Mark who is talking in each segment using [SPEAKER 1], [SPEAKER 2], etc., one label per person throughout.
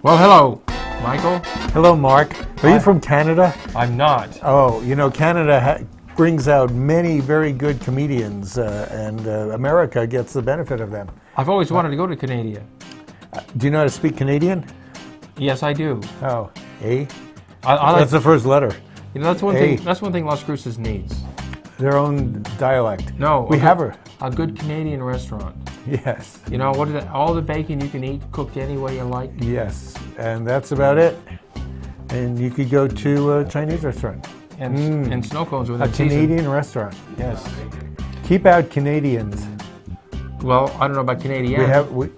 [SPEAKER 1] Well, hello, Michael.
[SPEAKER 2] Hello, Mark. Are you from Canada?
[SPEAKER 1] I'm not.
[SPEAKER 2] Oh, you know, Canada brings out many very good comedians, and America gets the benefit of them.
[SPEAKER 1] I've always wanted to go to Canada.
[SPEAKER 2] Do you know how to speak Canadian?
[SPEAKER 1] Yes, I do.
[SPEAKER 2] Oh, A?
[SPEAKER 1] That's
[SPEAKER 2] the first letter.
[SPEAKER 1] You know, that's one thing. That's one thing Las Cruces needs.
[SPEAKER 2] Their own dialect.
[SPEAKER 1] No,
[SPEAKER 2] we have
[SPEAKER 1] a good Canadian restaurant.
[SPEAKER 2] Yes.
[SPEAKER 1] You know, what is it? All the bacon you can eat, cooked any way you like.
[SPEAKER 2] Yes, and that's about it. And you could go to a Chinese restaurant.
[SPEAKER 1] And snow cones with
[SPEAKER 2] a Canadian restaurant.
[SPEAKER 1] Yes.
[SPEAKER 2] Keep out Canadians.
[SPEAKER 1] Well, I don't know about Canadian.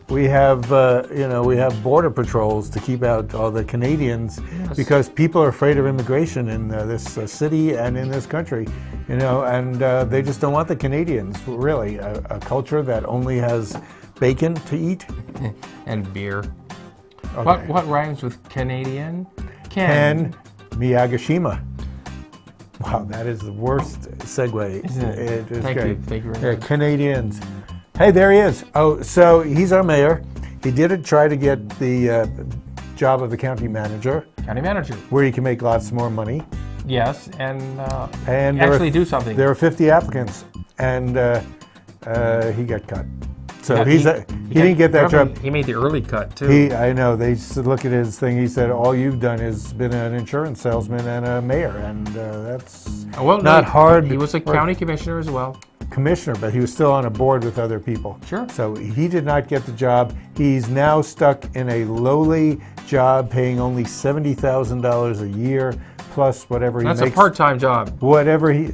[SPEAKER 2] We have you know, we have border patrols to keep out all the Canadians, yes, because people are afraid of immigration in this city and in this country, you know, and they just don't want the Canadians. Really, a culture that only has bacon to eat
[SPEAKER 1] and beer.
[SPEAKER 2] Okay.
[SPEAKER 1] What rhymes with Canadian?
[SPEAKER 2] Ken Miyagishima. Wow, that is the worst segue.
[SPEAKER 1] Isn't it?
[SPEAKER 2] It is
[SPEAKER 1] Thank
[SPEAKER 2] great.
[SPEAKER 1] you. Thank you very much.
[SPEAKER 2] Canadians. Hey, there he is. Oh, so he's our mayor. He did try to get the job of the county manager.
[SPEAKER 1] County manager.
[SPEAKER 2] Where he can make lots more money.
[SPEAKER 1] Yes, and
[SPEAKER 2] actually
[SPEAKER 1] do something.
[SPEAKER 2] There are 50 applicants, and he got cut. So
[SPEAKER 1] yeah,
[SPEAKER 2] he didn't get that job.
[SPEAKER 1] He made the early cut, too.
[SPEAKER 2] I know. They look at his thing. He said, all you've done is been an insurance salesman and a mayor, and that's not hard.
[SPEAKER 1] He was a county commissioner as well.
[SPEAKER 2] Commissioner, but he was still on a board with other people.
[SPEAKER 1] Sure.
[SPEAKER 2] So he did not get the job. He's now stuck in a lowly job paying only $70,000 a year, plus whatever he makes.
[SPEAKER 1] That's a part-time job.
[SPEAKER 2] Whatever he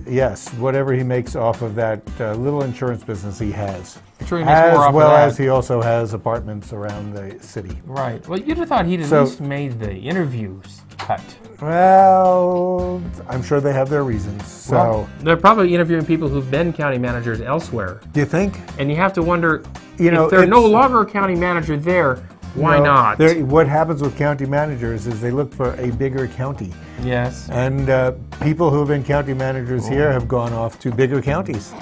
[SPEAKER 2] makes off of that little insurance business he has.
[SPEAKER 1] Sure, he makes more off of that.
[SPEAKER 2] As well as he also has apartments around the city.
[SPEAKER 1] Right. Well, you'd have thought he'd at least made the interviews cut.
[SPEAKER 2] Well, I'm sure they have their reasons. So
[SPEAKER 1] well, they're probably interviewing people who've been county managers elsewhere.
[SPEAKER 2] Do you think?
[SPEAKER 1] And you have to wonder,
[SPEAKER 2] if
[SPEAKER 1] they're no longer a county manager there, why not?
[SPEAKER 2] What happens with county managers is they look for a bigger county.
[SPEAKER 1] Yes.
[SPEAKER 2] And people who have been county managers here have gone off to bigger counties.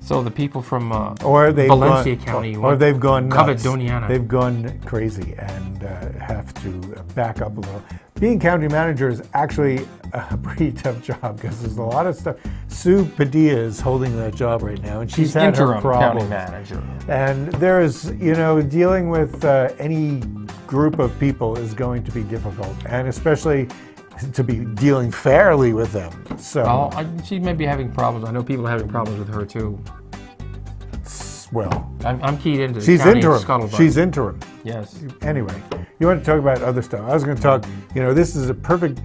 [SPEAKER 1] So the people from
[SPEAKER 2] Valencia
[SPEAKER 1] County,
[SPEAKER 2] or they've gone nuts.
[SPEAKER 1] Cabedoniana.
[SPEAKER 2] They've gone crazy and have to back up a little. Being county manager is actually a pretty tough job because there's a lot of stuff. Sue Padilla is holding that job right now, and she's had her problems.
[SPEAKER 1] County manager.
[SPEAKER 2] And there is, dealing with any group of people is going to be difficult, and especially to be dealing fairly with them. So,
[SPEAKER 1] well, she may be having problems. I know people are having problems with her too.
[SPEAKER 2] Well,
[SPEAKER 1] I'm keyed into
[SPEAKER 2] she's
[SPEAKER 1] county
[SPEAKER 2] interim.
[SPEAKER 1] scuttlebutt.
[SPEAKER 2] She's interim.
[SPEAKER 1] Yes.
[SPEAKER 2] Anyway, you want to talk about other stuff. I was going to talk, this is a perfect,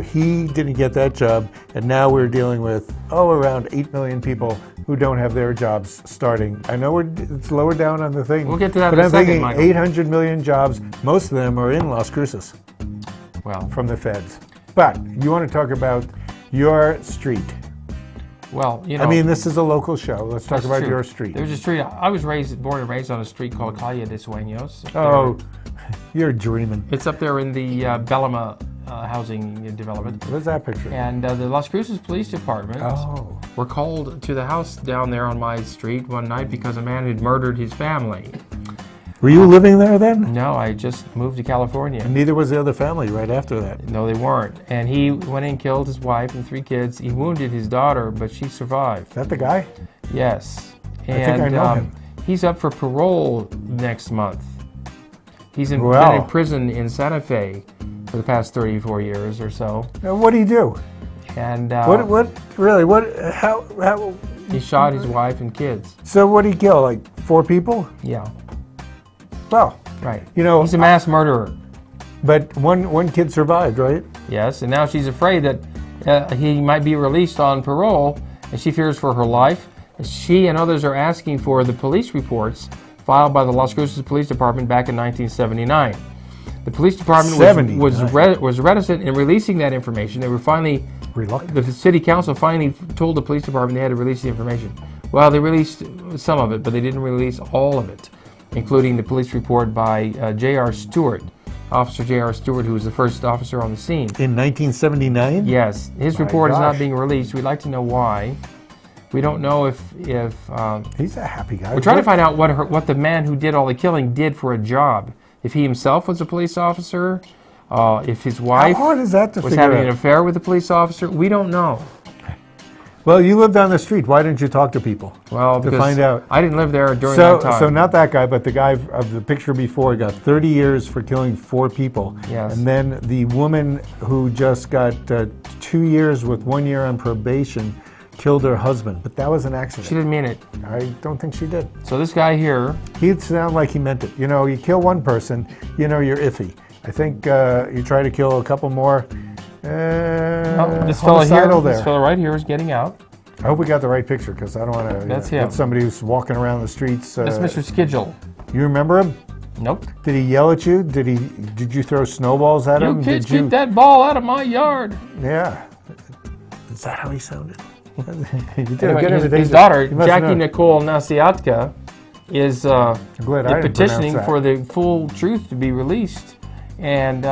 [SPEAKER 2] he didn't get that job, and now we're dealing with, around 8 million people who don't have their jobs starting. I know it's lower down on the thing.
[SPEAKER 1] We'll get to that
[SPEAKER 2] in a second,
[SPEAKER 1] Michael.
[SPEAKER 2] 800 million jobs, most of them are in Las Cruces.
[SPEAKER 1] Well,
[SPEAKER 2] from the feds. But you want to talk about your street.
[SPEAKER 1] Well,
[SPEAKER 2] I mean, this is a local show. Let's talk about your street.
[SPEAKER 1] There's a street. I was born and raised on a street called Calle de Sueños.
[SPEAKER 2] Oh, you're dreaming.
[SPEAKER 1] It's up there in the Bellama housing development.
[SPEAKER 2] What's that picture?
[SPEAKER 1] And the Las Cruces Police Department were called to the house down there on my street one night because a man had murdered his family.
[SPEAKER 2] Were you living there then?
[SPEAKER 1] No, I just moved to California.
[SPEAKER 2] And neither was the other family right after that.
[SPEAKER 1] No, they weren't. And he went and killed his wife and 3 kids. He wounded his daughter, but she survived.
[SPEAKER 2] Is that the guy?
[SPEAKER 1] Yes.
[SPEAKER 2] I think I know him.
[SPEAKER 1] He's up for parole next month. He's been in prison in Santa Fe for the past 34 years or so.
[SPEAKER 2] Now, what did he do?
[SPEAKER 1] And
[SPEAKER 2] how?
[SPEAKER 1] He shot his wife and kids.
[SPEAKER 2] So what did he kill? Like 4 people?
[SPEAKER 1] Yeah.
[SPEAKER 2] Well,
[SPEAKER 1] right. He's a mass murderer.
[SPEAKER 2] But one kid survived, right?
[SPEAKER 1] Yes, and now she's afraid that he might be released on parole, and she fears for her life. She and others are asking for the police reports filed by the Las Cruces Police Department back in 1979. The police department was reticent in releasing that information. They were finally reluctant. The city council finally told the police department they had to release the information. Well, they released some of it, but they didn't release all of it, including the police report by J.R. Stewart, Officer J.R. Stewart, who was the first officer on the scene.
[SPEAKER 2] In 1979?
[SPEAKER 1] Yes. His report is not being released. We'd like to know why. We don't know if
[SPEAKER 2] he's a happy guy.
[SPEAKER 1] We're trying to find out what the man who did all the killing did for a job. if he himself was a police officer, if his wife
[SPEAKER 2] How hard is that to
[SPEAKER 1] was
[SPEAKER 2] figure
[SPEAKER 1] having
[SPEAKER 2] out?
[SPEAKER 1] an affair with a police officer. We don't know.
[SPEAKER 2] Well, you live down the street. Why didn't you talk to people?
[SPEAKER 1] Well,
[SPEAKER 2] to
[SPEAKER 1] because
[SPEAKER 2] find out.
[SPEAKER 1] I didn't live there during that time.
[SPEAKER 2] So not that guy, but the guy of the picture before got 30 years for killing 4 people.
[SPEAKER 1] Yes.
[SPEAKER 2] And then the woman who just got 2 years with 1 year on probation killed her husband. But that was an accident.
[SPEAKER 1] She didn't mean it.
[SPEAKER 2] I don't think she did.
[SPEAKER 1] So this guy here,
[SPEAKER 2] He'd sound like he meant it. You know, you kill one person, you know you're iffy. I think you try to kill a couple more.
[SPEAKER 1] this fella here,
[SPEAKER 2] homicidal
[SPEAKER 1] this
[SPEAKER 2] there.
[SPEAKER 1] fella right here is getting out.
[SPEAKER 2] I hope we got the right picture because I don't want to
[SPEAKER 1] That's him.
[SPEAKER 2] get somebody who's walking around the streets.
[SPEAKER 1] That's Mr. Schedule.
[SPEAKER 2] You remember him?
[SPEAKER 1] Nope.
[SPEAKER 2] Did he yell at you? Did you throw snowballs at him?
[SPEAKER 1] You kids,
[SPEAKER 2] Did you?
[SPEAKER 1] keep that ball out of my yard.
[SPEAKER 2] Yeah. Is that how he sounded? You did a
[SPEAKER 1] Anyway,
[SPEAKER 2] good
[SPEAKER 1] his
[SPEAKER 2] imitation.
[SPEAKER 1] daughter,
[SPEAKER 2] You must
[SPEAKER 1] Jackie
[SPEAKER 2] know.
[SPEAKER 1] Nicole Nasiatka, is
[SPEAKER 2] glad I didn't
[SPEAKER 1] petitioning
[SPEAKER 2] pronounce that.
[SPEAKER 1] for the full truth to be released. And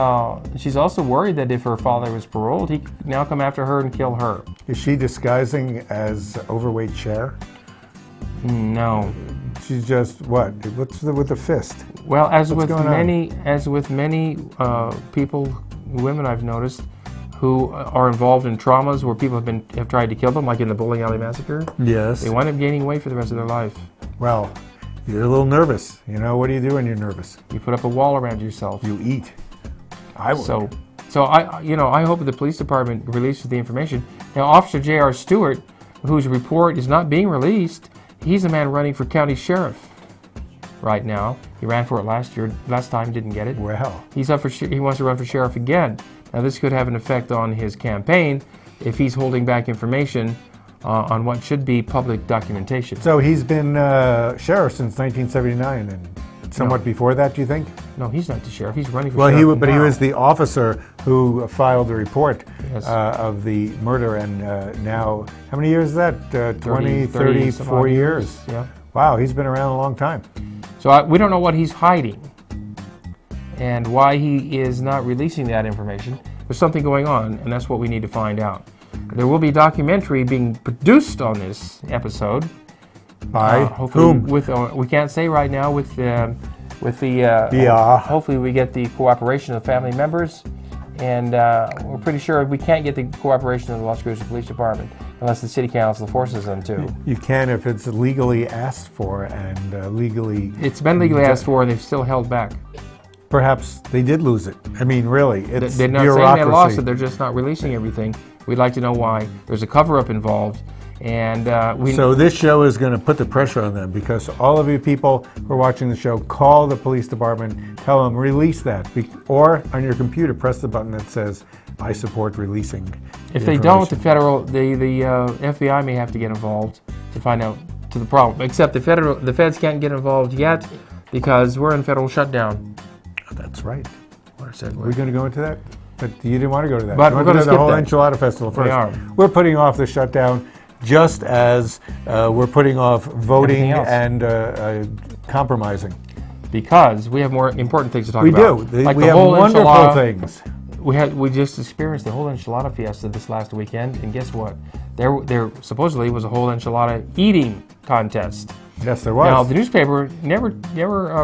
[SPEAKER 1] she's also worried that if her father was paroled, he could now come after her and kill her.
[SPEAKER 2] Is she disguising as overweight Cher?
[SPEAKER 1] No.
[SPEAKER 2] She's just what? What's with the fist?
[SPEAKER 1] Well, as
[SPEAKER 2] What's
[SPEAKER 1] with
[SPEAKER 2] going on?
[SPEAKER 1] many people, women I've noticed, who are involved in traumas where people have tried to kill them, like in the bowling alley massacre,
[SPEAKER 2] Yes.
[SPEAKER 1] they wind up gaining weight for the rest of their life.
[SPEAKER 2] Well, you're a little nervous. You know, what do you do when you're nervous?
[SPEAKER 1] You put up a wall around yourself.
[SPEAKER 2] You eat. I would.
[SPEAKER 1] So I hope the police department releases the information. Now, Officer J.R. Stewart, whose report is not being released, he's the man running for county sheriff right now. He ran for it last time, didn't get it.
[SPEAKER 2] Well,
[SPEAKER 1] He's up for he wants to run for sheriff again. Now, this could have an effect on his campaign if he's holding back information on what should be public documentation.
[SPEAKER 2] so he's been sheriff since 1979, and somewhat before that, do you think?
[SPEAKER 1] No, he's not the sheriff. He's running for
[SPEAKER 2] Well,
[SPEAKER 1] sheriff
[SPEAKER 2] but he
[SPEAKER 1] now.
[SPEAKER 2] was the officer who filed the report
[SPEAKER 1] Yes.
[SPEAKER 2] of the murder, and now, how many years is that? 20,
[SPEAKER 1] 30 some
[SPEAKER 2] 34
[SPEAKER 1] odd
[SPEAKER 2] years.
[SPEAKER 1] Yeah.
[SPEAKER 2] Wow, he's been around a long time.
[SPEAKER 1] So we don't know what he's hiding and why he is not releasing that information. There's something going on, and that's what we need to find out. There will be a documentary being produced on this episode.
[SPEAKER 2] By
[SPEAKER 1] Hopefully
[SPEAKER 2] whom?
[SPEAKER 1] we can't say right now with the
[SPEAKER 2] Yeah.
[SPEAKER 1] hopefully we get the cooperation of family members, and we're pretty sure we can't get the cooperation of the Las Cruces Police Department unless the City Council forces them to.
[SPEAKER 2] You can if it's legally asked for and legally.
[SPEAKER 1] It's been legally asked for, and they've still held back.
[SPEAKER 2] Perhaps they did lose it. I mean, really, it's
[SPEAKER 1] They're not saying
[SPEAKER 2] bureaucracy.
[SPEAKER 1] they lost it, they're just not releasing everything. We'd like to know why. There's a cover-up involved, and
[SPEAKER 2] So this show is going to put the pressure on them because all of you people who are watching the show, call the police department, tell them release that, or on your computer press the button that says I support releasing.
[SPEAKER 1] if
[SPEAKER 2] the
[SPEAKER 1] they don't, the
[SPEAKER 2] information.
[SPEAKER 1] FBI may have to get involved to find out to the problem. Except the feds can't get involved yet because we're in federal shutdown.
[SPEAKER 2] That's right.
[SPEAKER 1] What a segue.
[SPEAKER 2] We're going to go into that, but you didn't want to go to that.
[SPEAKER 1] But
[SPEAKER 2] You
[SPEAKER 1] we're
[SPEAKER 2] want
[SPEAKER 1] gonna
[SPEAKER 2] to go to the
[SPEAKER 1] skip
[SPEAKER 2] whole
[SPEAKER 1] that.
[SPEAKER 2] enchilada festival first.
[SPEAKER 1] We are.
[SPEAKER 2] We're putting off the shutdown just as we're putting off voting
[SPEAKER 1] Everything else.
[SPEAKER 2] and compromising.
[SPEAKER 1] Because we have more important things to talk
[SPEAKER 2] We
[SPEAKER 1] about.
[SPEAKER 2] do.
[SPEAKER 1] Like
[SPEAKER 2] We
[SPEAKER 1] the
[SPEAKER 2] have
[SPEAKER 1] whole
[SPEAKER 2] wonderful
[SPEAKER 1] enchilada.
[SPEAKER 2] things.
[SPEAKER 1] We just experienced the whole enchilada fiesta this last weekend, and guess what? There supposedly was a whole enchilada eating contest.
[SPEAKER 2] Yes, there was.
[SPEAKER 1] Now the newspaper never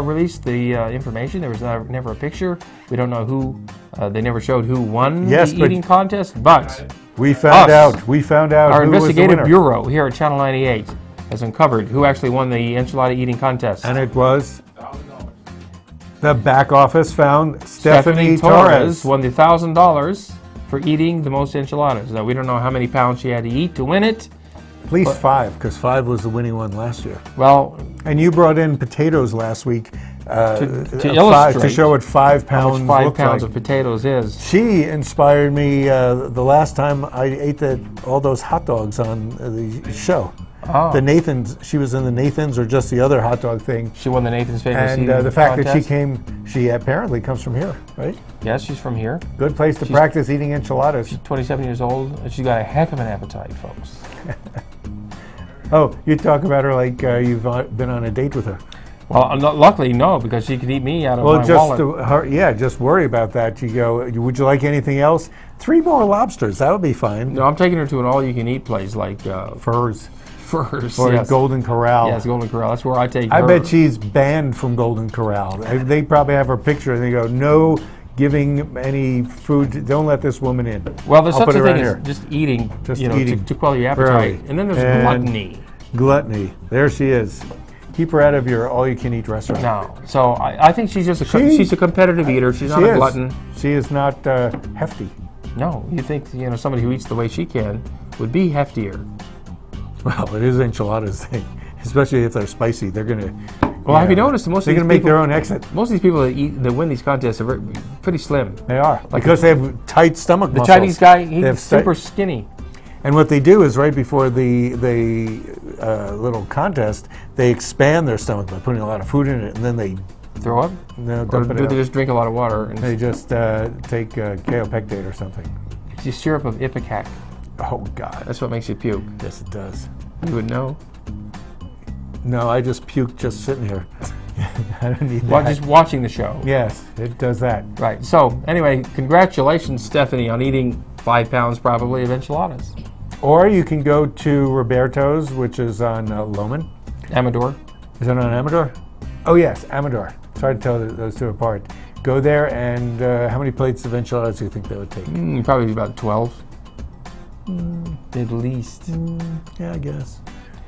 [SPEAKER 1] released the information. There was never a picture. We don't know who. They never showed who won
[SPEAKER 2] Yes,
[SPEAKER 1] the
[SPEAKER 2] but-
[SPEAKER 1] eating contest. But
[SPEAKER 2] we found
[SPEAKER 1] us.
[SPEAKER 2] out. We found out
[SPEAKER 1] our
[SPEAKER 2] who was the
[SPEAKER 1] investigative
[SPEAKER 2] winner.
[SPEAKER 1] bureau here at Channel 98 has uncovered who actually won the enchilada eating contest.
[SPEAKER 2] And it was the back office found Stephanie Torres.
[SPEAKER 1] won the $1,000 for eating the most enchiladas. Now we don't know how many pounds she had to eat to win it.
[SPEAKER 2] At least 5, because 5 was the winning one last year.
[SPEAKER 1] Well,
[SPEAKER 2] And you brought in potatoes last week
[SPEAKER 1] to
[SPEAKER 2] to
[SPEAKER 1] illustrate
[SPEAKER 2] show what 5
[SPEAKER 1] how
[SPEAKER 2] pounds
[SPEAKER 1] much 5
[SPEAKER 2] looks
[SPEAKER 1] pounds
[SPEAKER 2] like.
[SPEAKER 1] of potatoes is.
[SPEAKER 2] She inspired me the last time I ate all those hot dogs on the show.
[SPEAKER 1] Oh.
[SPEAKER 2] The Nathans, she was in the Nathans or just the other hot dog thing.
[SPEAKER 1] She won the Nathan's Famous
[SPEAKER 2] And
[SPEAKER 1] Eating
[SPEAKER 2] the fact
[SPEAKER 1] contest.
[SPEAKER 2] that she apparently comes from here, right?
[SPEAKER 1] Yes, she's from here.
[SPEAKER 2] Good place to practice eating enchiladas.
[SPEAKER 1] 27 years old, and she's got a heck of an appetite, folks.
[SPEAKER 2] Oh, you talk about her like you've been on a date with her.
[SPEAKER 1] Well, luckily, no, because she could eat me out of
[SPEAKER 2] Well,
[SPEAKER 1] my
[SPEAKER 2] just
[SPEAKER 1] wallet.
[SPEAKER 2] just worry about that. You go, would you like anything else? 3 more lobsters, that would be fine.
[SPEAKER 1] No, I'm taking her to an all-you-can-eat place like
[SPEAKER 2] Furs.
[SPEAKER 1] First,
[SPEAKER 2] or
[SPEAKER 1] yes.
[SPEAKER 2] Golden Corral.
[SPEAKER 1] Yes, Golden Corral. That's where I take
[SPEAKER 2] I
[SPEAKER 1] her.
[SPEAKER 2] bet she's banned from Golden Corral. They probably have her picture and they go, no giving any food. Don't let this woman in.
[SPEAKER 1] Well, there's
[SPEAKER 2] I'll
[SPEAKER 1] such
[SPEAKER 2] put
[SPEAKER 1] a
[SPEAKER 2] it
[SPEAKER 1] thing
[SPEAKER 2] right
[SPEAKER 1] as
[SPEAKER 2] here.
[SPEAKER 1] just eating,
[SPEAKER 2] Just
[SPEAKER 1] you know,
[SPEAKER 2] eating.
[SPEAKER 1] to quell your appetite.
[SPEAKER 2] Right.
[SPEAKER 1] And then there's
[SPEAKER 2] And
[SPEAKER 1] gluttony.
[SPEAKER 2] Gluttony. There she is. Keep her out of your all-you-can-eat restaurant.
[SPEAKER 1] No. So I think she's just she's a competitive eater. She's not a glutton.
[SPEAKER 2] She is not hefty.
[SPEAKER 1] No. You think, you know, somebody who eats the way she can would be heftier.
[SPEAKER 2] Well, it is enchiladas thing, especially if they're spicy. They're gonna.
[SPEAKER 1] Well, have you noticed most of
[SPEAKER 2] they're
[SPEAKER 1] these
[SPEAKER 2] gonna make
[SPEAKER 1] people,
[SPEAKER 2] their own exit?
[SPEAKER 1] most of these people that win these contests are pretty slim.
[SPEAKER 2] They are because they have tight stomach
[SPEAKER 1] The
[SPEAKER 2] muscles.
[SPEAKER 1] Chinese guy,
[SPEAKER 2] They have
[SPEAKER 1] he's super skinny.
[SPEAKER 2] And what they do is right before the little contest, they expand their stomach by putting a lot of food in it, and then they
[SPEAKER 1] Throw up?
[SPEAKER 2] no,
[SPEAKER 1] Or
[SPEAKER 2] dump it
[SPEAKER 1] do
[SPEAKER 2] out.
[SPEAKER 1] they just drink a lot of water? And
[SPEAKER 2] They just take kaopectate or something.
[SPEAKER 1] it's the syrup of ipecac.
[SPEAKER 2] Oh God,
[SPEAKER 1] That's what makes you puke.
[SPEAKER 2] yes it does.
[SPEAKER 1] You would know.
[SPEAKER 2] No, I just puke just sitting here. I don't need
[SPEAKER 1] Well,
[SPEAKER 2] that.
[SPEAKER 1] just watching the show.
[SPEAKER 2] Yes, it does that.
[SPEAKER 1] Right. So, anyway, congratulations, Stephanie, on eating 5 pounds probably of enchiladas.
[SPEAKER 2] Or you can go to Roberto's, which is on Loman.
[SPEAKER 1] Amador.
[SPEAKER 2] Is it on Amador? Oh yes, Amador. It's hard to tell those two apart. Go there, and how many plates of enchiladas do you think they would take?
[SPEAKER 1] Probably about 12. At least.
[SPEAKER 2] Yeah, I guess.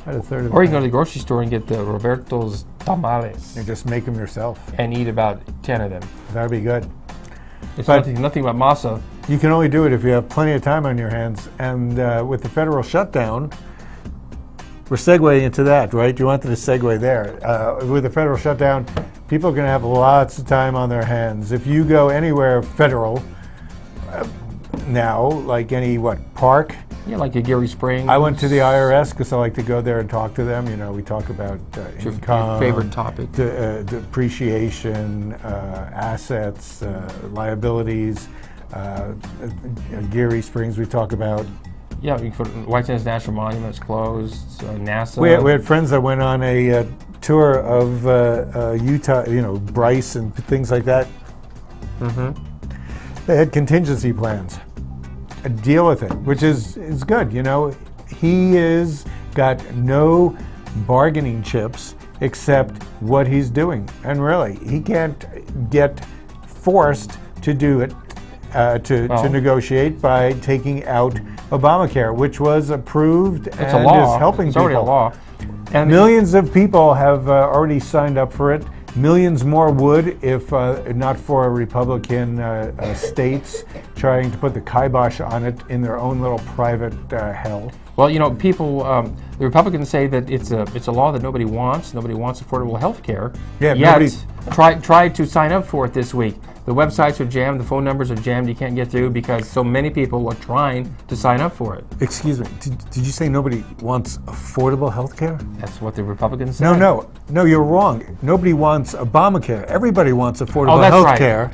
[SPEAKER 2] About a third of
[SPEAKER 1] Or you
[SPEAKER 2] the
[SPEAKER 1] can go to the grocery store and get the Roberto's tamales
[SPEAKER 2] and just make them yourself.
[SPEAKER 1] and eat about 10 of them.
[SPEAKER 2] That would be good.
[SPEAKER 1] It's
[SPEAKER 2] But-
[SPEAKER 1] nothing but masa.
[SPEAKER 2] You can only do it if you have plenty of time on your hands. And with the federal shutdown, we're segueing into that, right? You wanted to segue there. With the federal shutdown, people are going to have lots of time on their hands. If you go anywhere federal now, like any, park?
[SPEAKER 1] Yeah, like a Gary Springs.
[SPEAKER 2] I went to the IRS because I like to go there and talk to them. You know, we talk about
[SPEAKER 1] Your
[SPEAKER 2] income,
[SPEAKER 1] favorite topic.
[SPEAKER 2] depreciation, assets, liabilities. Gary Springs, we talk about.
[SPEAKER 1] Yeah, you put White Sands National Monument's closed. NASA.
[SPEAKER 2] We had friends that went on a tour of Utah, you know, Bryce and things like that. They had contingency plans. Deal with it, which is good. You know, he is got no bargaining chips except what he's doing, and really, he can't get forced to do it to negotiate by taking out Obamacare, which was approved
[SPEAKER 1] It's
[SPEAKER 2] and
[SPEAKER 1] a law.
[SPEAKER 2] is helping
[SPEAKER 1] It's
[SPEAKER 2] people.
[SPEAKER 1] already a law. And
[SPEAKER 2] Millions of people have already signed up for it. Millions more would if not for Republican states trying to put the kibosh on it in their own little private hell.
[SPEAKER 1] Well, you know, people, the Republicans say that it's a law that nobody wants. Nobody wants affordable health care.
[SPEAKER 2] Yeah,
[SPEAKER 1] Yet, try to sign up for it this week. The websites are jammed. The phone numbers are jammed. You can't get through because so many people are trying to sign up for it.
[SPEAKER 2] Excuse me, did you say nobody wants affordable health care?
[SPEAKER 1] That's what the Republicans say.
[SPEAKER 2] No, you're wrong. Nobody wants Obamacare. Everybody wants affordable
[SPEAKER 1] that's
[SPEAKER 2] health
[SPEAKER 1] right.
[SPEAKER 2] care.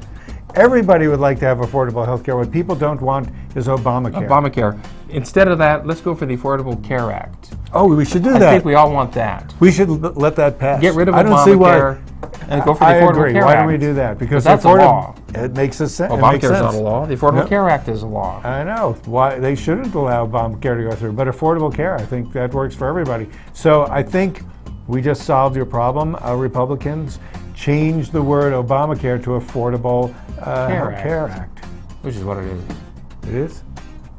[SPEAKER 2] Everybody would like to have affordable health care. What people don't want is Obamacare.
[SPEAKER 1] Obamacare. Instead of that, let's go for the Affordable Care Act.
[SPEAKER 2] Oh, we should do
[SPEAKER 1] I
[SPEAKER 2] that.
[SPEAKER 1] think we all want that.
[SPEAKER 2] We should let that pass.
[SPEAKER 1] Get rid of
[SPEAKER 2] I don't see why.
[SPEAKER 1] Obamacare and go for the
[SPEAKER 2] I
[SPEAKER 1] Affordable
[SPEAKER 2] agree.
[SPEAKER 1] Care
[SPEAKER 2] Why
[SPEAKER 1] Act.
[SPEAKER 2] don't we do that? Because
[SPEAKER 1] that's a law.
[SPEAKER 2] It makes a sense.
[SPEAKER 1] Obamacare is not a law. The Affordable
[SPEAKER 2] No.
[SPEAKER 1] Care Act is a law.
[SPEAKER 2] I know. Why they shouldn't allow Obamacare to go through, but affordable care, I think that works for everybody. So I think we just solved your problem, Republicans. Change the word Obamacare to Affordable Care Act.
[SPEAKER 1] Which is what it is.
[SPEAKER 2] It is?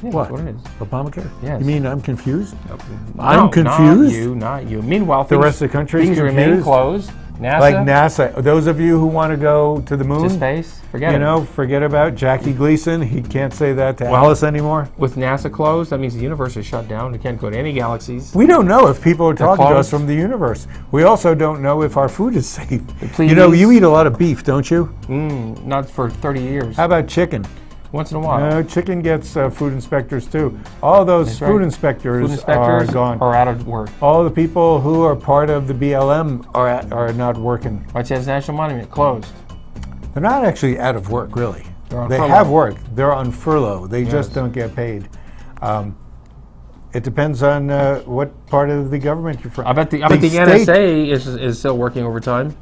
[SPEAKER 1] Yeah,
[SPEAKER 2] What?
[SPEAKER 1] That's what it is.
[SPEAKER 2] Obamacare?
[SPEAKER 1] Yes.
[SPEAKER 2] You mean I'm confused?
[SPEAKER 1] No,
[SPEAKER 2] I'm confused?
[SPEAKER 1] Not you. Meanwhile,
[SPEAKER 2] The rest of the country is
[SPEAKER 1] things remain
[SPEAKER 2] confused?
[SPEAKER 1] closed. NASA,
[SPEAKER 2] Like NASA. Those of you who want to go to the moon,
[SPEAKER 1] to space, forget
[SPEAKER 2] you
[SPEAKER 1] it.
[SPEAKER 2] know, forget about Jackie Gleason. He can't say that to Alice animour.
[SPEAKER 1] With NASA closed, that means the universe is shut down. We can't go to any galaxies.
[SPEAKER 2] We don't know if people are talking to us
[SPEAKER 1] closed.
[SPEAKER 2] from the universe. We also don't know if our food is safe.
[SPEAKER 1] Please.
[SPEAKER 2] You know, you eat a lot of beef, don't you?
[SPEAKER 1] Not for 30 years.
[SPEAKER 2] How about chicken?
[SPEAKER 1] Once in a while.
[SPEAKER 2] No, chicken gets food inspectors too. All those
[SPEAKER 1] That's
[SPEAKER 2] food
[SPEAKER 1] right.
[SPEAKER 2] inspectors,
[SPEAKER 1] Food inspectors
[SPEAKER 2] are gone.
[SPEAKER 1] are out of work.
[SPEAKER 2] All the people who are part of the BLM are not working.
[SPEAKER 1] White Sands National Monument closed.
[SPEAKER 2] They're not actually out of work, really.
[SPEAKER 1] They're on
[SPEAKER 2] They
[SPEAKER 1] furlough.
[SPEAKER 2] have work. They're on furlough. They just
[SPEAKER 1] Yes.
[SPEAKER 2] don't get paid. It depends on what part of the government you're from.
[SPEAKER 1] I bet the
[SPEAKER 2] state-
[SPEAKER 1] NSA is still working overtime.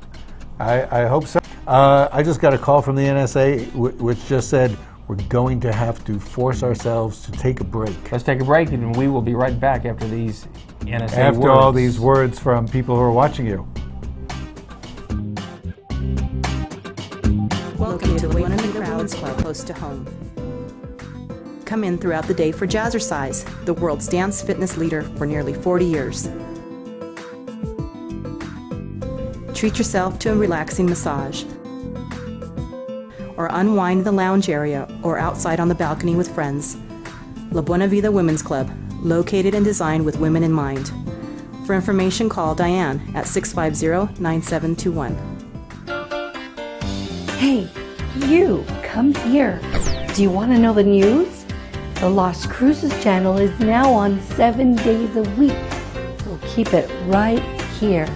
[SPEAKER 2] I hope so. I just got a call from the NSA which just said, we're going to have to force ourselves to take a break.
[SPEAKER 1] Let's take a break, and we will be right back after these NSA
[SPEAKER 2] After
[SPEAKER 1] words.
[SPEAKER 2] all these words from people who are watching you.
[SPEAKER 3] Welcome to one of the crowds club close to home. Come in throughout the day for Jazzercise, the world's dance fitness leader for nearly 40 years. Treat yourself to a relaxing massage, or unwind in the lounge area or outside on the balcony with friends. La Buena Vida Women's Club, located and designed with women in mind. For information, call Diane at 650-9721.
[SPEAKER 4] Hey, you, come here. Do you want to know the news? The Lost Cruises channel is now on 7 days a week, so keep it right here.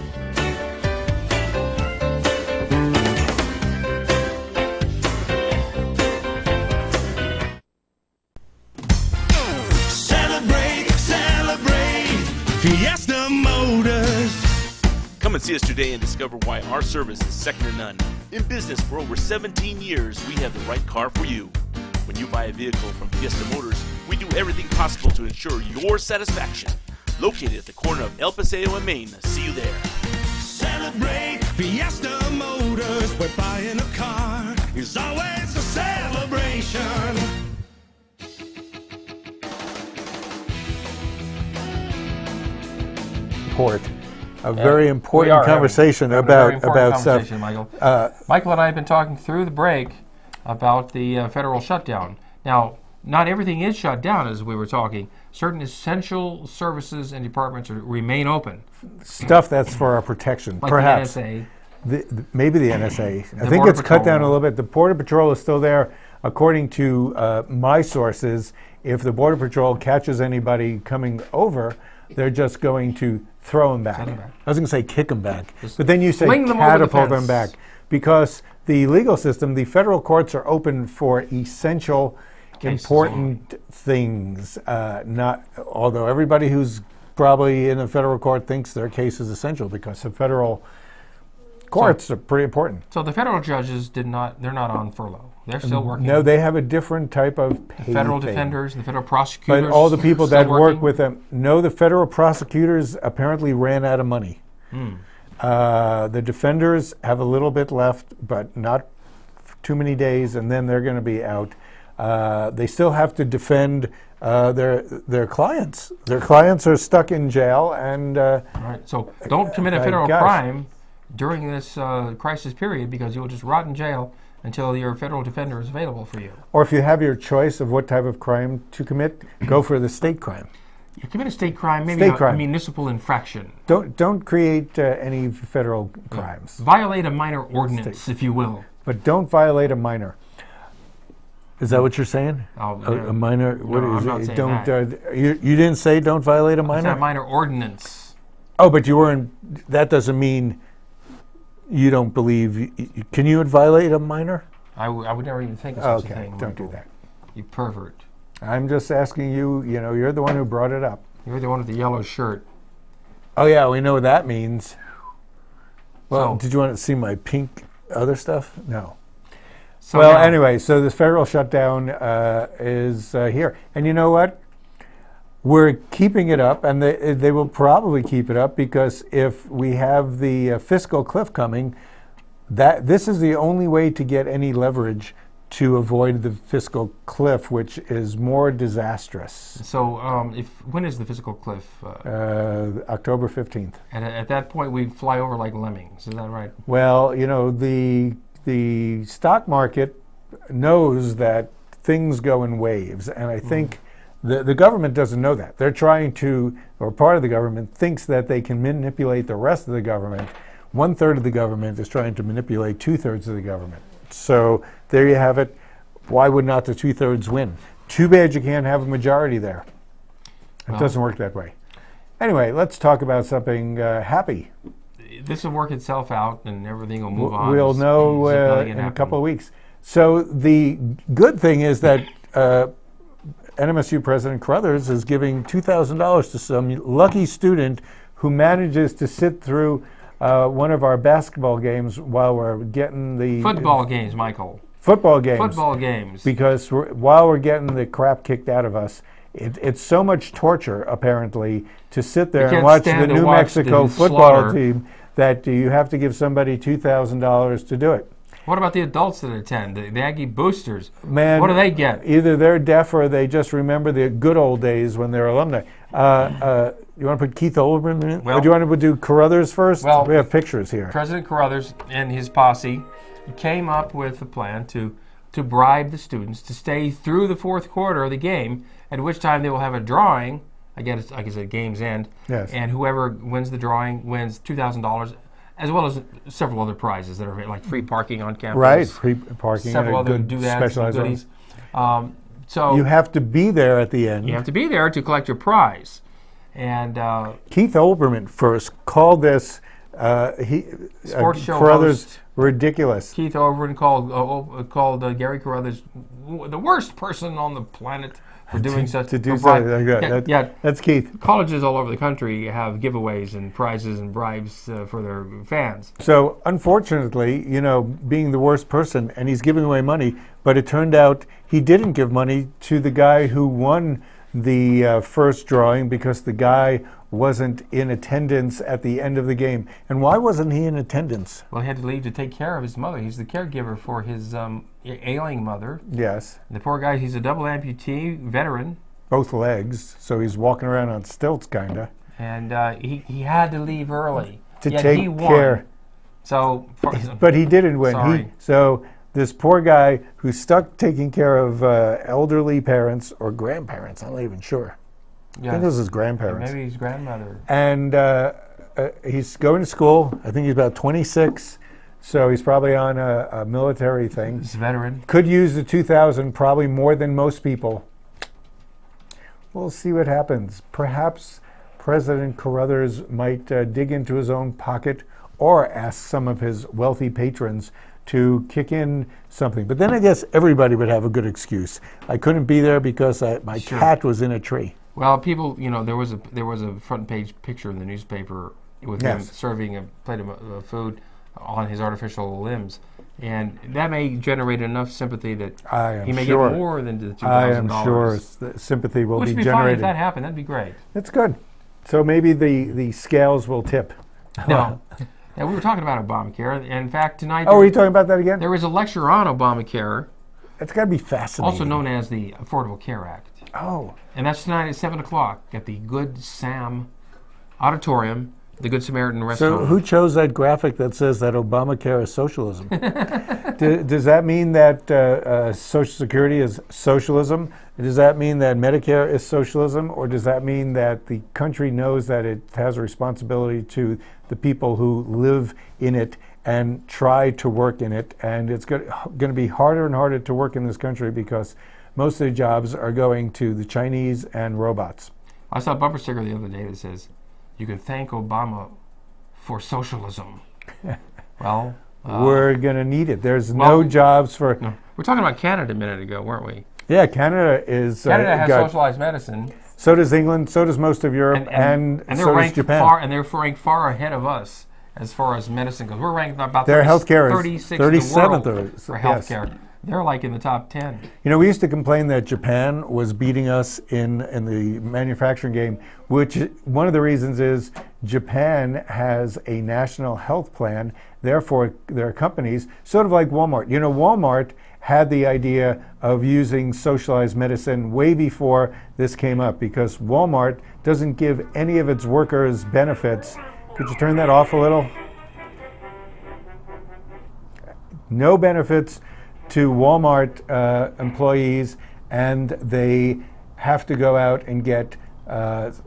[SPEAKER 5] Celebrate, celebrate, Fiesta Motors.
[SPEAKER 6] Come and see us today and discover why our service is second to none. In business for over 17 years, we have the right car for you. When you buy a vehicle from Fiesta Motors, we do everything possible to ensure your satisfaction. Located at the corner of El Paseo and Main. See you there.
[SPEAKER 5] Celebrate, Fiesta Motors. Where buying a car is always a celebration.
[SPEAKER 2] A very important conversation about
[SPEAKER 1] conversation,
[SPEAKER 2] stuff.
[SPEAKER 1] Michael. Michael and I have been talking through the break about the federal shutdown. Now, not everything is shut down, as we were talking. Certain essential services and departments remain open.
[SPEAKER 2] Stuff that's for our protection,
[SPEAKER 1] like
[SPEAKER 2] perhaps.
[SPEAKER 1] the NSA.
[SPEAKER 2] Maybe the NSA. I think
[SPEAKER 1] Border
[SPEAKER 2] it's cut down a
[SPEAKER 1] Patrol.
[SPEAKER 2] little bit. The Border Patrol is still there. According to my sources, if the Border Patrol catches anybody coming over, they're just going to throw them back.
[SPEAKER 1] Send 'em back.
[SPEAKER 2] I was going to say kick them back.
[SPEAKER 1] Just
[SPEAKER 2] But then you say
[SPEAKER 1] fling them over the
[SPEAKER 2] catapult them
[SPEAKER 1] fence.
[SPEAKER 2] back. Because the legal system, the federal courts are open for essential,
[SPEAKER 1] Cases
[SPEAKER 2] important things. Not, although everybody who's probably in a federal court thinks their case is essential because the federal courts are pretty important.
[SPEAKER 1] So the federal judges they're not on furlough. They're still working.
[SPEAKER 2] No, they have a different type of pay
[SPEAKER 1] The federal
[SPEAKER 2] thing.
[SPEAKER 1] defenders and the federal prosecutors.
[SPEAKER 2] But all the people
[SPEAKER 1] still
[SPEAKER 2] that work
[SPEAKER 1] working?
[SPEAKER 2] with them, no, the federal prosecutors apparently ran out of money. The defenders have a little bit left, but not too many days, and then they're going to be out. They still have to defend their clients. Their clients are stuck in jail, and
[SPEAKER 1] All right. So don't commit a
[SPEAKER 2] my
[SPEAKER 1] federal
[SPEAKER 2] gosh.
[SPEAKER 1] crime during this crisis period, because you'll just rot in jail until your federal defender is available for you.
[SPEAKER 2] or if you have your choice of what type of crime to commit, go for the state crime.
[SPEAKER 1] You commit a state crime, maybe
[SPEAKER 2] State
[SPEAKER 1] a
[SPEAKER 2] crime.
[SPEAKER 1] municipal infraction.
[SPEAKER 2] Don't create any federal crimes,
[SPEAKER 1] Violate a minor ordinance, if you will.
[SPEAKER 2] but don't violate a minor. Is that what you're saying?
[SPEAKER 1] Oh,
[SPEAKER 2] A minor? What
[SPEAKER 1] No,
[SPEAKER 2] is
[SPEAKER 1] I'm not
[SPEAKER 2] it?
[SPEAKER 1] saying
[SPEAKER 2] Don't.
[SPEAKER 1] that.
[SPEAKER 2] You didn't say don't violate a
[SPEAKER 1] It's
[SPEAKER 2] minor.
[SPEAKER 1] not a minor ordinance.
[SPEAKER 2] Oh, but you weren't. That doesn't mean you don't believe. Can you violate a minor?
[SPEAKER 1] I would never even think of such a
[SPEAKER 2] Okay,
[SPEAKER 1] thing.
[SPEAKER 2] don't do
[SPEAKER 1] Michael.
[SPEAKER 2] that.
[SPEAKER 1] You pervert.
[SPEAKER 2] I'm just asking you. You know, you're the one who brought it up.
[SPEAKER 1] You're the one with the yellow shirt.
[SPEAKER 2] Oh yeah, we know what that means. Well,
[SPEAKER 1] So-
[SPEAKER 2] did you want to see my pink other stuff? No.
[SPEAKER 1] So
[SPEAKER 2] Well,
[SPEAKER 1] now-
[SPEAKER 2] anyway, so this federal shutdown is here, and you know what? We're keeping it up, and they will probably keep it up because if we have the fiscal cliff coming, this is the only way to get any leverage to avoid the fiscal cliff, which is more disastrous.
[SPEAKER 1] So when is the fiscal cliff?
[SPEAKER 2] October 15th.
[SPEAKER 1] And at that point, we fly over like lemmings. Is that right?
[SPEAKER 2] Well, you know, the stock market knows that things go in waves, and I think the government doesn't know that. They're trying to, or part of the government thinks that they can manipulate the rest of the government. 1/3 of the government is trying to manipulate 2/3 of the government. So there you have it. Why would not the 2/3 win? Too bad you can't have a majority there. It
[SPEAKER 1] Well-
[SPEAKER 2] doesn't work that way. Anyway, let's talk about something happy.
[SPEAKER 1] This will work itself out, and everything will move on.
[SPEAKER 2] We'll
[SPEAKER 1] It's
[SPEAKER 2] know
[SPEAKER 1] nothing
[SPEAKER 2] in
[SPEAKER 1] can
[SPEAKER 2] a couple
[SPEAKER 1] happen.
[SPEAKER 2] of weeks. So the good thing is that NMSU President Crothers is giving $2,000 to some lucky student who manages to sit through one of our basketball games while we're getting the
[SPEAKER 1] Football games, Michael.
[SPEAKER 2] Football games.
[SPEAKER 1] Football games.
[SPEAKER 2] Because while we're getting the crap kicked out of us, it's so much torture, apparently, to sit there and watch the New Mexico football team that you have to give somebody $2,000 to do it.
[SPEAKER 1] What about the adults that attend, the Aggie boosters?
[SPEAKER 2] Man,
[SPEAKER 1] what do they get?
[SPEAKER 2] Either they're deaf or they just remember the good old days when they're alumni. You want to put Keith Olbermann in? Or do you want to do Carruthers first?
[SPEAKER 1] Well,
[SPEAKER 2] we have pictures here.
[SPEAKER 1] President Carruthers and his posse came up with a plan to bribe the students to stay through the fourth quarter of the game, at which time they will have a drawing. I guess at game's end.
[SPEAKER 2] Yes.
[SPEAKER 1] And whoever wins the drawing wins $2,000, as well as several other prizes that are like free parking on campus.
[SPEAKER 2] Right, free parking.
[SPEAKER 1] Several other
[SPEAKER 2] good
[SPEAKER 1] doodads and goodies.
[SPEAKER 2] So you have to be there at the end.
[SPEAKER 1] You have to be there to collect your prize. And
[SPEAKER 2] Keith Olbermann first called this
[SPEAKER 1] sports show
[SPEAKER 2] Carruthers
[SPEAKER 1] host
[SPEAKER 2] ridiculous.
[SPEAKER 1] Keith Olbermann called Gary Carruthers the worst person on the planet for doing
[SPEAKER 2] something like that. That's Keith.
[SPEAKER 1] Colleges all over the country have giveaways and prizes and bribes for their fans.
[SPEAKER 2] So unfortunately, being the worst person, and he's giving away money, but it turned out he didn't give money to the guy who won the first drawing because the guy wasn't in attendance at the end of the game. And why wasn't he in attendance?
[SPEAKER 1] Well, he had to leave to take care of his mother. He's the caregiver for his ailing mother.
[SPEAKER 2] Yes.
[SPEAKER 1] And the poor guy, he's a double amputee veteran.
[SPEAKER 2] Both legs, so he's walking around on stilts, kind of.
[SPEAKER 1] And he had to leave early.
[SPEAKER 2] To
[SPEAKER 1] Yet
[SPEAKER 2] take
[SPEAKER 1] he won.
[SPEAKER 2] care.
[SPEAKER 1] So,
[SPEAKER 2] but he didn't win.
[SPEAKER 1] Sorry.
[SPEAKER 2] So this poor guy who's stuck taking care of elderly parents or grandparents, I'm not even sure.
[SPEAKER 1] Yes.
[SPEAKER 2] I think it was his grandparents.
[SPEAKER 1] Maybe his grandmother.
[SPEAKER 2] And he's going to school. I think he's about 26, so he's probably on a military thing.
[SPEAKER 1] He's a veteran.
[SPEAKER 2] Could use the $2,000 probably more than most people. We'll see what happens. Perhaps President Carruthers might dig into his own pocket or ask some of his wealthy patrons to kick in something. But then I guess everybody would have a good excuse. I couldn't be there because my cat was in a tree.
[SPEAKER 1] Well, people, there was a front page picture in the newspaper with him serving a plate of food on his artificial limbs, and that may generate enough sympathy that he may get more than the $2,000.
[SPEAKER 2] I am sure the sympathy will be generated.
[SPEAKER 1] Which would be fine if that happened. That'd be great.
[SPEAKER 2] That's good. So maybe the scales will tip.
[SPEAKER 1] No. Yeah, we were talking about Obamacare, and in fact tonight.
[SPEAKER 2] Oh, are you talking about that again?
[SPEAKER 1] There was a lecture on Obamacare.
[SPEAKER 2] It's got to be fascinating.
[SPEAKER 1] Also known as the Affordable Care Act.
[SPEAKER 2] Oh.
[SPEAKER 1] And that's tonight at 7 o'clock at the Good Sam Auditorium, the Good Samaritan Restaurant.
[SPEAKER 2] So who chose that graphic that says that Obamacare is socialism? Does that mean that Social Security is socialism? Does that mean that Medicare is socialism? Or does that mean that the country knows that it has a responsibility to the people who live in it and try to work in it? And it's going to be harder and harder to work in this country because most of the jobs are going to the Chinese and robots.
[SPEAKER 1] I saw a bumper sticker the other day that says, "You can thank Obama for socialism." Well,
[SPEAKER 2] we're going to need it. There's no jobs for...
[SPEAKER 1] No. We're talking about Canada a minute ago, weren't we?
[SPEAKER 2] Yeah, Canada is...
[SPEAKER 1] Canada has socialized medicine.
[SPEAKER 2] So does England, so does most of Europe, and so does Japan.
[SPEAKER 1] And they're ranked far ahead of us as far as medicine goes. We're ranked about
[SPEAKER 2] their healthcare
[SPEAKER 1] 36th
[SPEAKER 2] is 37th
[SPEAKER 1] in the world for healthcare. Yes. They're like in the top 10.
[SPEAKER 2] We used to complain that Japan was beating us in the manufacturing game, which one of the reasons is Japan has a national health plan. Therefore, there are companies, sort of like Walmart. Walmart had the idea of using socialized medicine way before this came up because Walmart doesn't give any of its workers benefits. Could you turn that off a little? No benefits to Walmart employees, and they have to go out and get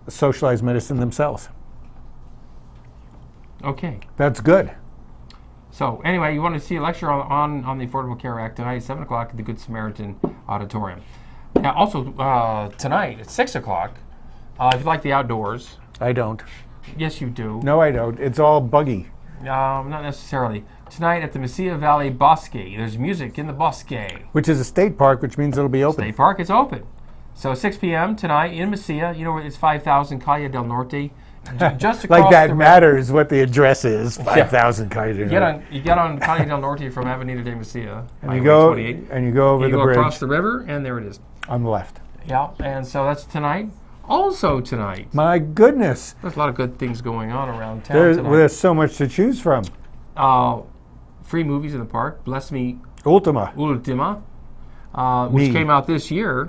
[SPEAKER 2] socialized medicine themselves.
[SPEAKER 1] Okay.
[SPEAKER 2] That's good.
[SPEAKER 1] So anyway, you want to see a lecture on the Affordable Care Act tonight at 7 o'clock at the Good Samaritan Auditorium. Now also tonight at 6 o'clock, if you like the outdoors.
[SPEAKER 2] I don't.
[SPEAKER 1] Yes, you do.
[SPEAKER 2] No, I don't. It's all buggy.
[SPEAKER 1] Not necessarily. Tonight at the Mesilla Valley Bosque, there's music in the Bosque.
[SPEAKER 2] Which is a state park, which means it'll be open.
[SPEAKER 1] State park, it's open. So 6 p.m. tonight in Mesilla, it's 5000 Calle del Norte Just across
[SPEAKER 2] Like that
[SPEAKER 1] the
[SPEAKER 2] matters what the address is. 5,000 Calle del Norte.
[SPEAKER 1] You get on Calle del Norte from Avenida de Mesilla.
[SPEAKER 2] And you go
[SPEAKER 1] 28.
[SPEAKER 2] and you go over
[SPEAKER 1] You
[SPEAKER 2] the
[SPEAKER 1] go
[SPEAKER 2] bridge
[SPEAKER 1] across the river, and there it is.
[SPEAKER 2] on the left.
[SPEAKER 1] Yeah, and so that's tonight. Also tonight,
[SPEAKER 2] My goodness,
[SPEAKER 1] there's a lot of good things going on around town tonight.
[SPEAKER 2] there's so much to choose from.
[SPEAKER 1] Free movies in the park. Bless Me
[SPEAKER 2] Ultima.
[SPEAKER 1] Ultima, which
[SPEAKER 2] Me.
[SPEAKER 1] came out this year.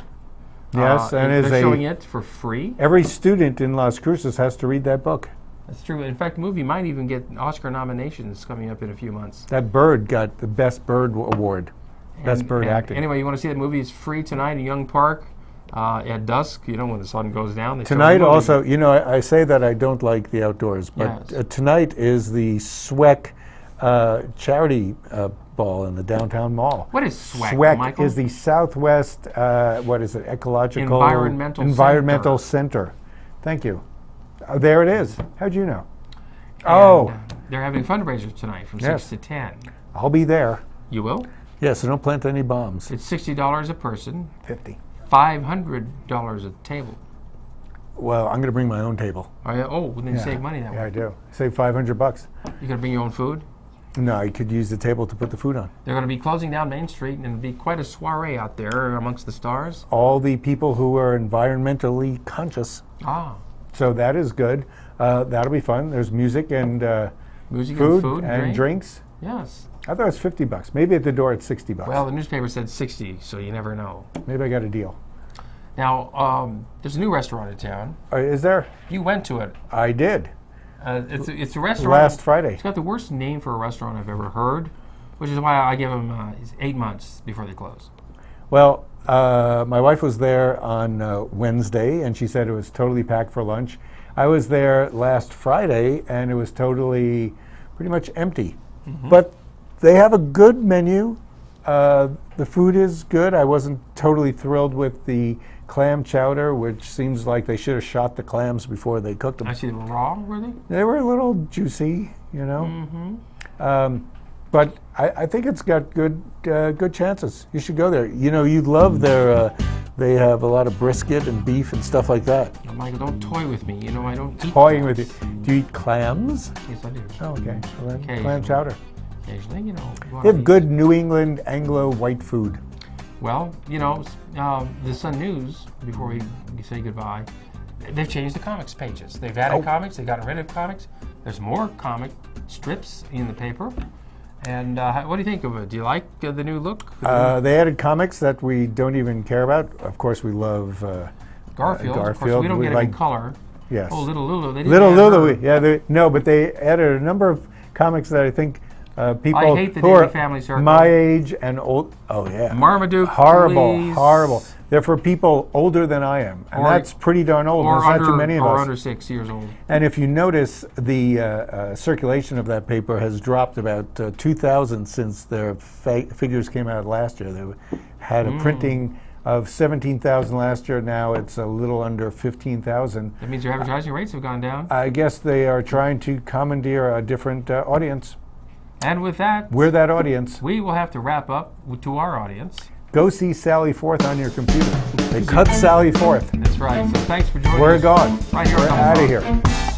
[SPEAKER 2] Yes, and
[SPEAKER 1] they're
[SPEAKER 2] is
[SPEAKER 1] showing it for free.
[SPEAKER 2] every student in Las Cruces has to read that book.
[SPEAKER 1] That's true. In fact, the movie might even get Oscar nominations coming up in a few months.
[SPEAKER 2] That bird got the Best Bird Award. Best Bird
[SPEAKER 1] And
[SPEAKER 2] Acting.
[SPEAKER 1] Anyway, you want to see that movie? It's free tonight in Young Park at dusk. You know, when the sun goes down. They show the
[SPEAKER 2] Tonight
[SPEAKER 1] movie.
[SPEAKER 2] also, you know, I say that I don't like the outdoors, but
[SPEAKER 1] Yes.
[SPEAKER 2] tonight is the SWEC charity ball in the downtown mall.
[SPEAKER 1] What is SWEC,
[SPEAKER 2] SWEC
[SPEAKER 1] Michael?
[SPEAKER 2] is the Southwest, what is it, Ecological
[SPEAKER 1] Environmental
[SPEAKER 2] Center. Thank you. There it is. How'd you know?
[SPEAKER 1] And, they're having fundraisers tonight from 6
[SPEAKER 2] Yes.
[SPEAKER 1] to 10.
[SPEAKER 2] I'll be there.
[SPEAKER 1] You will?
[SPEAKER 2] Yeah, so don't plant any bombs.
[SPEAKER 1] It's $60 a person,
[SPEAKER 2] 50.
[SPEAKER 1] $500 a table.
[SPEAKER 2] Well, I'm going to bring my own table.
[SPEAKER 1] Well, then you save money that
[SPEAKER 2] Yeah,
[SPEAKER 1] way.
[SPEAKER 2] I do. Save $500.
[SPEAKER 1] You're going to bring your own food?
[SPEAKER 2] No, I could use the table to put the food on.
[SPEAKER 1] They're going to be closing down Main Street, and it'll be quite a soiree out there amongst the stars.
[SPEAKER 2] All the people who are environmentally conscious.
[SPEAKER 1] Ah,
[SPEAKER 2] So that is good. That'll be fun. There's music and
[SPEAKER 1] music
[SPEAKER 2] food
[SPEAKER 1] and food
[SPEAKER 2] and drinks.
[SPEAKER 1] Yes.
[SPEAKER 2] I thought it was $50. Maybe at the door it's $60.
[SPEAKER 1] Well, the newspaper said 60, so you never know.
[SPEAKER 2] Maybe I got a deal.
[SPEAKER 1] Now, there's a new restaurant in town.
[SPEAKER 2] Is there?
[SPEAKER 1] You went to it.
[SPEAKER 2] I did.
[SPEAKER 1] It's a restaurant.
[SPEAKER 2] Last Friday.
[SPEAKER 1] It's got the worst name for a restaurant I've ever heard, which is why I give them 8 months before they close.
[SPEAKER 2] Well, my wife was there on Wednesday, and she said it was totally packed for lunch. I was there last Friday, and it was totally pretty much empty. But they have a good menu. The food is good. I wasn't totally thrilled with the clam chowder, which seems like they should have shot the clams before they cooked them.
[SPEAKER 1] I see they were raw, were they?
[SPEAKER 2] They were a little juicy, you know. But I think it's got good chances. You should go there. You know, you'd love their. They have a lot of brisket and beef and stuff like that.
[SPEAKER 1] No, Michael, don't toy with me. You know I don't eat
[SPEAKER 2] Toying with
[SPEAKER 1] clams.
[SPEAKER 2] you. Do you eat clams?
[SPEAKER 1] Yes, I do.
[SPEAKER 2] Oh, okay. Well, then,
[SPEAKER 1] Occasionally.
[SPEAKER 2] clam chowder.
[SPEAKER 1] Occasionally, you know.
[SPEAKER 2] They have good New England Anglo white food.
[SPEAKER 1] Well, you know, the Sun News, before we say goodbye, they've changed the comics pages. They've added comics. They've gotten rid of comics. There's more comic strips in the paper. And what do you think of it? Do you like the new look?
[SPEAKER 2] They added comics that we don't even care about. Of course, we love
[SPEAKER 1] Garfield. Of course,
[SPEAKER 2] Garfield.
[SPEAKER 1] we don't
[SPEAKER 2] We
[SPEAKER 1] get it
[SPEAKER 2] like-
[SPEAKER 1] in color.
[SPEAKER 2] Yes.
[SPEAKER 1] Oh, Little Lulu. They didn't
[SPEAKER 2] Little
[SPEAKER 1] add
[SPEAKER 2] Lulu,
[SPEAKER 1] her.
[SPEAKER 2] yeah, no, but they added a number of comics that I think people
[SPEAKER 1] hate the
[SPEAKER 2] who
[SPEAKER 1] Daily
[SPEAKER 2] are
[SPEAKER 1] Family Circle.
[SPEAKER 2] my age and old. Oh yeah,
[SPEAKER 1] Marmaduke.
[SPEAKER 2] horrible,
[SPEAKER 1] please.
[SPEAKER 2] horrible. They're for people older than I am, and
[SPEAKER 1] Or-
[SPEAKER 2] that's pretty darn old.
[SPEAKER 1] Or
[SPEAKER 2] There's not
[SPEAKER 1] under,
[SPEAKER 2] too many of
[SPEAKER 1] or
[SPEAKER 2] us.
[SPEAKER 1] under 6 years old.
[SPEAKER 2] And if you notice, the circulation of that paper has dropped about 2,000 since their figures came out last year. They had a printing of 17,000 last year. Now it's a little under 15,000.
[SPEAKER 1] That means your advertising rates have gone down.
[SPEAKER 2] I guess they are trying to commandeer a different audience.
[SPEAKER 1] And with that,
[SPEAKER 2] We're that audience.
[SPEAKER 1] we will have to wrap up to our audience.
[SPEAKER 2] Go see Sally Forth on your computer. They cut Sally Forth.
[SPEAKER 1] That's right. So thanks for joining us.
[SPEAKER 2] We're gone.
[SPEAKER 1] Right here
[SPEAKER 2] We're
[SPEAKER 1] on
[SPEAKER 2] out of
[SPEAKER 1] Home
[SPEAKER 2] here.